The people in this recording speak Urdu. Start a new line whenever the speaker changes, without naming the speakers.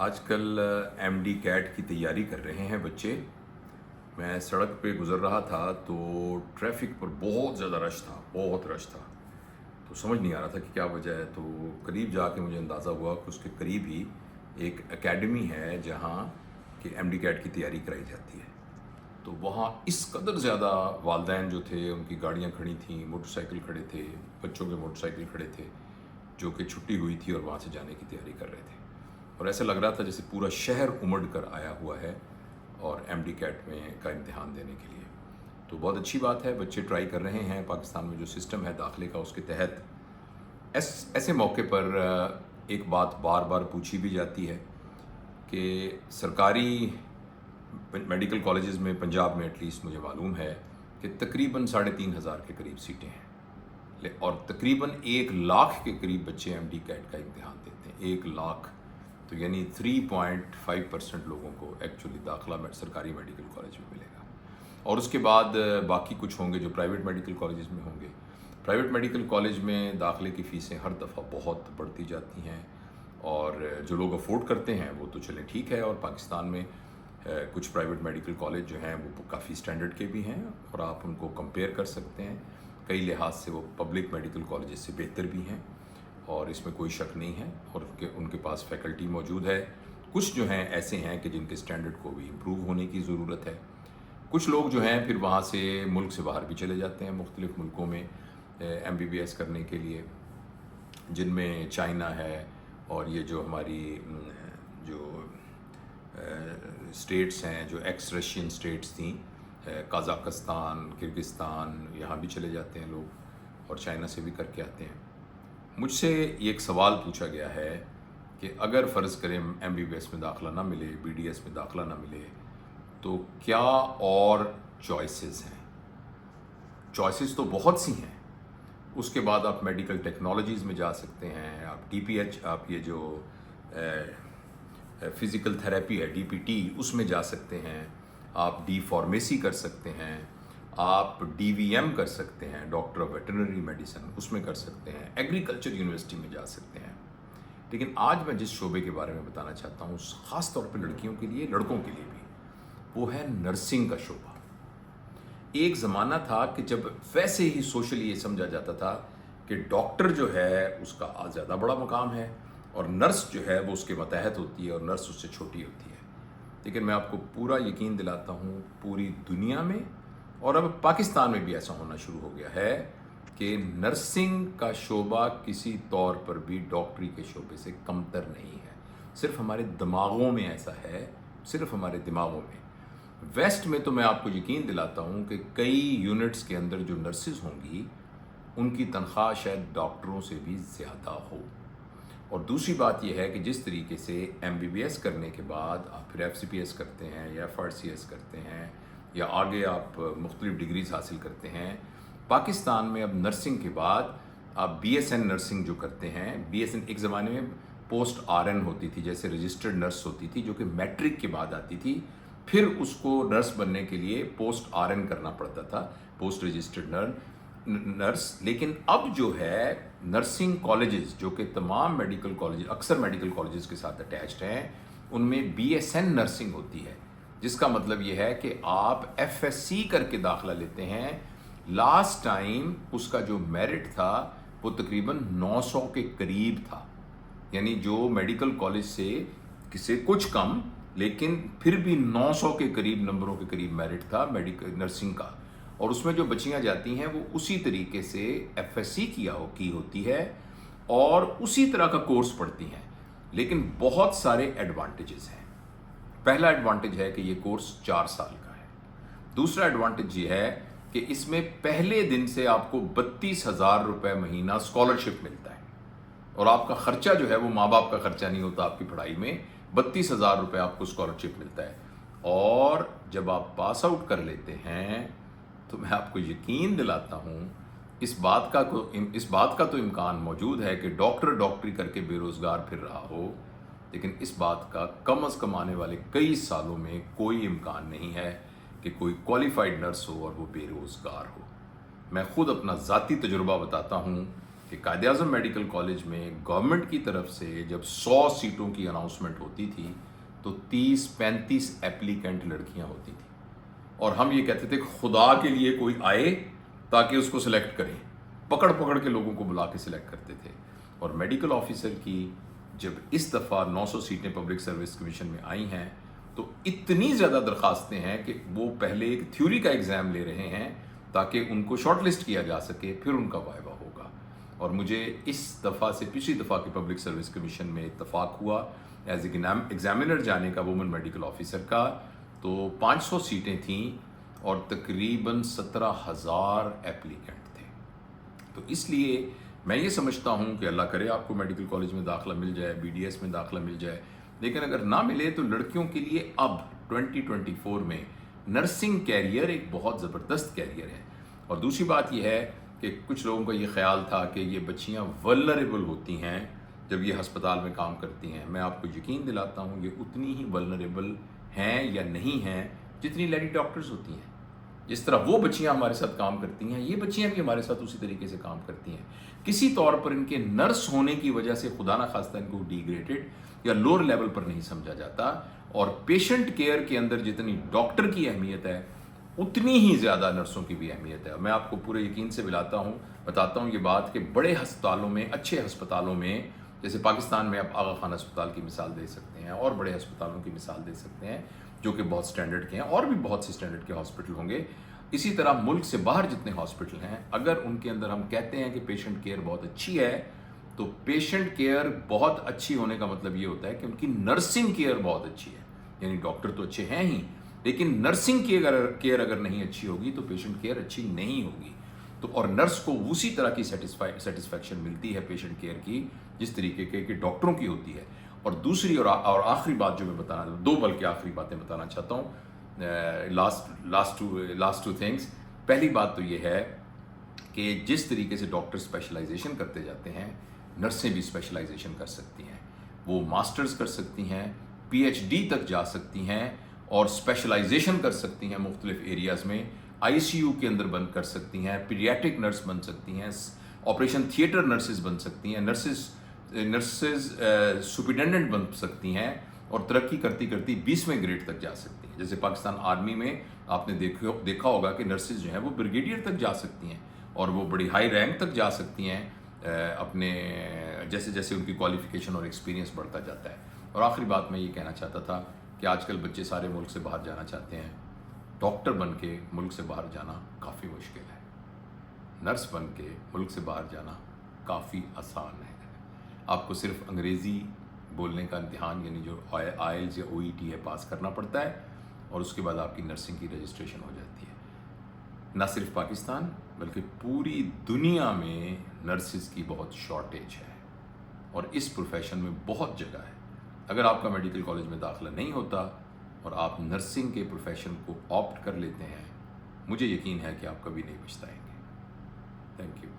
آج کل ایم ڈی کیٹ کی تیاری کر رہے ہیں بچے. میں سڑک پہ گزر رہا تھا تو ٹریفک پر بہت زیادہ رش تھا, بہت رش تھا. تو سمجھ نہیں آ رہا تھا کہ کیا وجہ ہے. تو قریب جا کے مجھے اندازہ ہوا کہ اس کے قریب ہی ایک اکیڈمی ہے جہاں کہ ایم ڈی کیٹ کی تیاری کرائی جاتی ہے. تو وہاں اس قدر زیادہ والدین جو تھے, ان کی گاڑیاں کھڑی تھیں, موٹر سائیکل کھڑے تھے, بچوں کے موٹر سائیکل کھڑے تھے جو کہ چھٹی ہوئی تھی اور وہاں سے جانے کی تیاری کر رہے تھے. اور ایسا لگ رہا تھا جیسے پورا شہر امڑ کر آیا ہوا ہے اور ایم ڈی کیٹ میں کا امتحان دینے کے لیے. تو بہت اچھی بات ہے, بچے ٹرائی کر رہے ہیں. پاکستان میں جو سسٹم ہے داخلے کا, اس کے تحت ایسے موقع پر ایک بات بار بار پوچھی بھی جاتی ہے کہ سرکاری میڈیکل کالجز میں پنجاب میں ایٹ لیسٹ مجھے معلوم ہے کہ تقریباً 3,500 کے قریب سیٹیں ہیں اور تقریباً 1,00,000 کے قریب بچے ایم ڈی کیٹ کا امتحان دیتے ہیں. 1,00,000 تو یعنی 3.5% لوگوں کو ایکچولی داخلہ سرکاری میڈیکل کالج میں ملے گا. اور اس کے بعد باقی کچھ ہوں گے جو پرائیویٹ میڈیکل کالجز میں ہوں گے. پرائیویٹ میڈیکل کالج میں داخلے کی فیسیں ہر دفعہ بہت بڑھتی جاتی ہیں, اور جو لوگ افورڈ کرتے ہیں وہ تو چلیں ٹھیک ہے. اور پاکستان میں کچھ پرائیویٹ میڈیکل کالج جو ہیں وہ کافی سٹینڈرڈ کے بھی ہیں اور آپ ان کو کمپیئر کر سکتے ہیں. کئی لحاظ سے وہ پبلک میڈیکل کالجز سے بہتر بھی ہیں اور اس میں کوئی شک نہیں ہے, اور ان کے پاس فیکلٹی موجود ہے. کچھ جو ہیں ایسے ہیں کہ جن کے سٹینڈرڈ کو بھی امپروو ہونے کی ضرورت ہے. کچھ لوگ جو ہیں پھر وہاں سے ملک سے باہر بھی چلے جاتے ہیں مختلف ملکوں میں ایم بی بی ایس کرنے کے لیے, جن میں چائنا ہے, اور یہ جو ہماری جو اسٹیٹس ہیں جو ایکس رشین اسٹیٹس تھیں, قازقستان, کرگستان, یہاں بھی چلے جاتے ہیں لوگ اور چائنا سے بھی کر کے آتے ہیں. مجھ سے یہ ایک سوال پوچھا گیا ہے کہ اگر فرض کریں ایم بی بی ایس میں داخلہ نہ ملے, بی ڈی ایس میں داخلہ نہ ملے, تو کیا اور چوائسیز ہیں؟ چوائسیز تو بہت سی ہیں. اس کے بعد آپ میڈیکل ٹیکنالوجیز میں جا سکتے ہیں, آپ ڈی پی ایچ, آپ یہ جو فزیکل تھراپی ہے ڈی پی ٹی, اس میں جا سکتے ہیں. آپ ڈی فارمیسی کر سکتے ہیں, آپ ڈی وی ایم کر سکتے ہیں, ڈاکٹر آف ویٹرنری میڈیسن, اس میں کر سکتے ہیں. ایگریکلچر یونیورسٹی میں جا سکتے ہیں. لیکن آج میں جس شعبے کے بارے میں بتانا چاہتا ہوں, خاص طور پہ لڑکیوں کے لیے, لڑکوں کے لیے بھی, وہ ہے نرسنگ کا شعبہ. ایک زمانہ تھا کہ جب ویسے ہی سوشلی یہ سمجھا جاتا تھا کہ ڈاکٹر جو ہے اس کا زیادہ بڑا مقام ہے اور نرس جو ہے وہ اس کے ماتحت ہوتی ہے اور نرس اس سے چھوٹی ہوتی ہے. لیکن میں آپ کو پورا یقین دلاتا ہوں, پوری دنیا میں اور اب پاکستان میں بھی ایسا ہونا شروع ہو گیا ہے کہ نرسنگ کا شعبہ کسی طور پر بھی ڈاکٹری کے شعبے سے کمتر نہیں ہے. صرف ہمارے دماغوں میں ایسا ہے, صرف ہمارے دماغوں میں. ویسٹ میں تو میں آپ کو یقین دلاتا ہوں کہ کئی یونٹس کے اندر جو نرسز ہوں گی ان کی تنخواہ شاید ڈاکٹروں سے بھی زیادہ ہو. اور دوسری بات یہ ہے کہ جس طریقے سے ایم بی بی ایس کرنے کے بعد آپ پھر ایف سی پی ایس کرتے ہیں یا ایف آر سی ایس کرتے ہیں یا آگے آپ مختلف ڈگریز حاصل کرتے ہیں, پاکستان میں اب نرسنگ کے بعد آپ بی ایس این نرسنگ جو کرتے ہیں, بی ایس این ایک زمانے میں پوسٹ آر این ہوتی تھی, جیسے رجسٹرڈ نرس ہوتی تھی جو کہ میٹرک کے بعد آتی تھی, پھر اس کو نرس بننے کے لیے پوسٹ آر این کرنا پڑتا تھا, پوسٹ رجسٹرڈ نرس. لیکن اب جو ہے نرسنگ کالجز جو کہ تمام میڈیکل کالج, اکثر میڈیکل کالجز کے ساتھ اٹیچڈ ہیں, ان میں بی ایس این نرسنگ ہوتی ہے, جس کا مطلب یہ ہے کہ آپ ایف ایس سی کر کے داخلہ لیتے ہیں. لاسٹ ٹائم اس کا جو میرٹ تھا وہ تقریباً 900 کے قریب تھا, یعنی جو میڈیکل کالج سے کچھ کم, لیکن پھر بھی 900 کے قریب نمبروں کے قریب میرٹ تھا میڈیکل نرسنگ کا. اور اس میں جو بچیاں جاتی ہیں وہ اسی طریقے سے ایف ایس سی کی ہوتی ہے اور اسی طرح کا کورس پڑھتی ہیں. لیکن بہت سارے ایڈوانٹیجز ہیں. پہلا ایڈوانٹیج ہے کہ یہ کورس 4 سال کا ہے. دوسرا ایڈوانٹیج یہ ہے کہ اس میں پہلے دن سے آپ کو 32,000 روپے مہینہ اسکالرشپ ملتا ہے, اور آپ کا خرچہ جو ہے وہ ماں باپ کا خرچہ نہیں ہوتا آپ کی پڑھائی میں. 32,000 روپے آپ کو اسکالرشپ ملتا ہے. اور جب آپ پاس آؤٹ کر لیتے ہیں تو میں آپ کو یقین دلاتا ہوں اس بات کا تو امکان موجود ہے کہ ڈاکٹری کر کے بے روزگار پھر رہا ہو, لیکن اس بات کا کم از کم آنے والے کئی سالوں میں کوئی امکان نہیں ہے کہ کوئی کوالیفائڈ نرس ہو اور وہ بے روزگار ہو. میں خود اپنا ذاتی تجربہ بتاتا ہوں کہ قائد اعظم میڈیکل کالج میں گورنمنٹ کی طرف سے جب 100 سیٹوں کی اناؤنسمنٹ ہوتی تھی تو 30-35 ایپلیکنٹ لڑکیاں ہوتی تھیں، اور ہم یہ کہتے تھے خدا کے لیے کوئی آئے تاکہ اس کو سلیکٹ کریں، پکڑ پکڑ کے لوگوں کو بلا کے سلیکٹ کرتے تھے۔ اور میڈیکل آفیسر کی جب اس دفعہ 900 سیٹیں پبلک سروس کمیشن میں آئی ہیں تو اتنی زیادہ درخواستیں ہیں کہ وہ پہلے ایک تھیوری کا ایگزام لے رہے ہیں تاکہ ان کو شارٹ لسٹ کیا جا سکے، پھر ان کا وائبہ ہوگا۔ اور مجھے اس دفعہ سے پچھلی دفعہ کے پبلک سروس کمیشن میں اتفاق ہوا ایز ایگزامینر جانے کا وومن میڈیکل آفیسر کا، تو 500 سیٹیں تھیں اور تقریباً 17,000 ایپلیکنٹ تھے۔ تو اس لیے میں یہ سمجھتا ہوں کہ اللہ کرے آپ کو میڈیکل کالج میں داخلہ مل جائے، بی ڈی ایس میں داخلہ مل جائے، لیکن اگر نہ ملے تو لڑکیوں کے لیے اب 2024 میں نرسنگ کیریئر ایک بہت زبردست کیریئر ہے۔ اور دوسری بات یہ ہے کہ کچھ لوگوں کا یہ خیال تھا کہ یہ بچیاں ولنریبل ہوتی ہیں جب یہ ہسپتال میں کام کرتی ہیں۔ میں آپ کو یقین دلاتا ہوں یہ اتنی ہی ولنریبل ہیں یا نہیں ہیں جتنی لیڈی ڈاکٹرز ہوتی ہیں۔ جس طرح وہ بچیاں ہمارے ساتھ کام کرتی ہیں، یہ بچیاں بھی ہمارے ساتھ اسی طریقے سے کام کرتی ہیں۔ کسی طور پر ان کے نرس ہونے کی وجہ سے خدا نہ خواستہ ان کو ڈی گریڈڈ یا لوور لیول پر نہیں سمجھا جاتا، اور پیشنٹ کیئر کے اندر جتنی ڈاکٹر کی اہمیت ہے اتنی ہی زیادہ نرسوں کی بھی اہمیت ہے۔ میں آپ کو پورے یقین سے بتاتا ہوں یہ بات کہ بڑے ہسپتالوں میں، اچھے ہسپتالوں میں، جیسے پاکستان میں آپ آغا خان ہسپتال کی مثال دے سکتے ہیں اور بڑے ہسپتالوں کی مثال دے سکتے ہیں جو کہ بہت سٹینڈرڈ کے ہیں، اور بھی بہت سے سٹینڈرڈ کے ہاسپٹل ہوں گے۔ اسی طرح ملک سے باہر جتنے ہاسپٹل ہیں، اگر ان کے اندر ہم کہتے ہیں کہ پیشنٹ کیئر بہت اچھی ہے، تو پیشنٹ کیئر بہت اچھی ہونے کا مطلب یہ ہوتا ہے کہ ان کی نرسنگ کیئر بہت اچھی ہے۔ یعنی ڈاکٹر تو اچھے ہیں ہی، لیکن نرسنگ کیئر اگر نہیں اچھی ہوگی تو پیشنٹ کیئر اچھی نہیں ہوگی۔ تو اور نرس کو اسی طرح کی سیٹسفیکشن ملتی ہے پیشنٹ کیئر کی جس طریقے کے ڈاکٹروں کی ہوتی ہے۔ اور دوسری اور آخری بات جو میں بلکہ آخری باتیں بتانا چاہتا ہوں، لاسٹ ٹو تھنگس۔ پہلی بات تو یہ ہے کہ جس طریقے سے ڈاکٹر اسپیشلائزیشن کرتے جاتے ہیں، نرسیں بھی اسپیشلائزیشن کر سکتی ہیں۔ وہ ماسٹرز کر سکتی ہیں، پی ایچ ڈی تک جا سکتی ہیں اور اسپیشلائزیشن کر سکتی ہیں مختلف ایریاز میں۔ آئی سی یو کے اندر بن کر سکتی ہیں، پیڈیاٹرک نرس بن سکتی ہیں، آپریشن تھیٹر نرسز بن سکتی ہیں، نرسز سپرنٹینڈنٹ بن سکتی ہیں، اور ترقی کرتی کرتی 20ویں گریڈ تک جا سکتی ہیں۔ جیسے پاکستان آرمی میں آپ نے دیکھا ہوگا کہ نرسز جو ہیں وہ بریگیڈیئر تک جا سکتی ہیں اور وہ بڑی ہائی رینک تک جا سکتی ہیں اپنے جیسے جیسے ان کی کوالیفیکیشن اور ایکسپیرینس بڑھتا جاتا ہے۔ اور آخری بات میں یہ کہنا چاہتا تھا کہ آج کل بچے سارے ملک سے باہر جانا چاہتے ہیں۔ ڈاکٹر بن کے ملک سے باہر جانا کافی مشکل ہے، نرس بن کے ملک سے باہر جانا کافی آسان ہے۔ آپ کو صرف انگریزی بولنے کا امتحان یعنی جو آئلز یا او ای ٹی ہے پاس کرنا پڑتا ہے، اور اس کے بعد آپ کی نرسنگ کی رجسٹریشن ہو جاتی ہے۔ نہ صرف پاکستان بلکہ پوری دنیا میں نرسز کی بہت شارٹیج ہے، اور اس پروفیشن میں بہت جگہ ہے۔ اگر آپ کا میڈیکل کالج میں داخلہ نہیں ہوتا اور آپ نرسنگ کے پروفیشن کو آپٹ کر لیتے ہیں، مجھے یقین ہے کہ آپ کبھی نہیں پچھتائیں گے۔ Thank you.